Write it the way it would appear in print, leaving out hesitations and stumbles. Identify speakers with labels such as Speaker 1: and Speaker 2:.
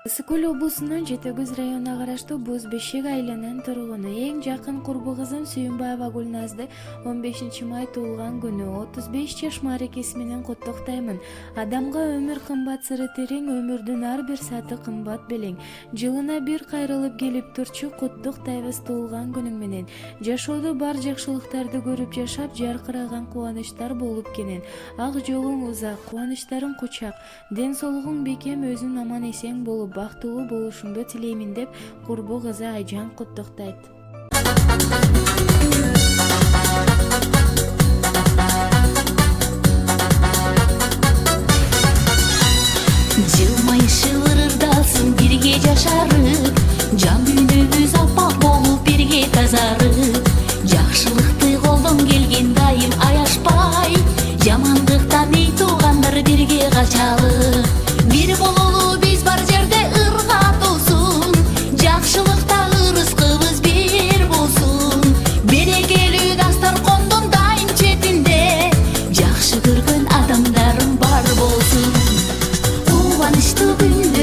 Speaker 1: Ысык-Көл облусунун Жети Көз районуна караштуу Боз Бешек айылынын тургуну. Эң жакын курбу кызым Сүйүнбаева Гүлназды 15 май туулган күнү 35 жаш мааракеси менен коттоктоймун. Адамга өмүр кымбат, сыры терең, өмүрдүн ар бир сааты кымбат белең. Жылына бир кайрылып келип турчу, коттоктойбуз туулган күнүң менен. Жашоодо бар жакшылыктарды көрүп жашап, жаркыраган кубанычтар болуп кенен. Ак жолуң узак, кубанычтарың кучак, ден соолугуң бекем, өзүң аман эсен болуп бактылуу болушуңду тилеймин деп курбу кызы Айжан коттоктойт.
Speaker 2: Жылмайышы ырырдалсын бирге жашарып, жан дүйнөбүз аппак болуп бирге тазарып, жакшылыкты колдон келген дайым аяшпай, жамандыктан эй туугандар бирге качалы. Бир бололу биз бар жерде ырга толсун, жакшылыкта ырыскыбыз бир болсун. Берекелүү Дастаркондун дайым четинде, жакшы көргөн адамдарым бар болсун. Кубанычтуу күндө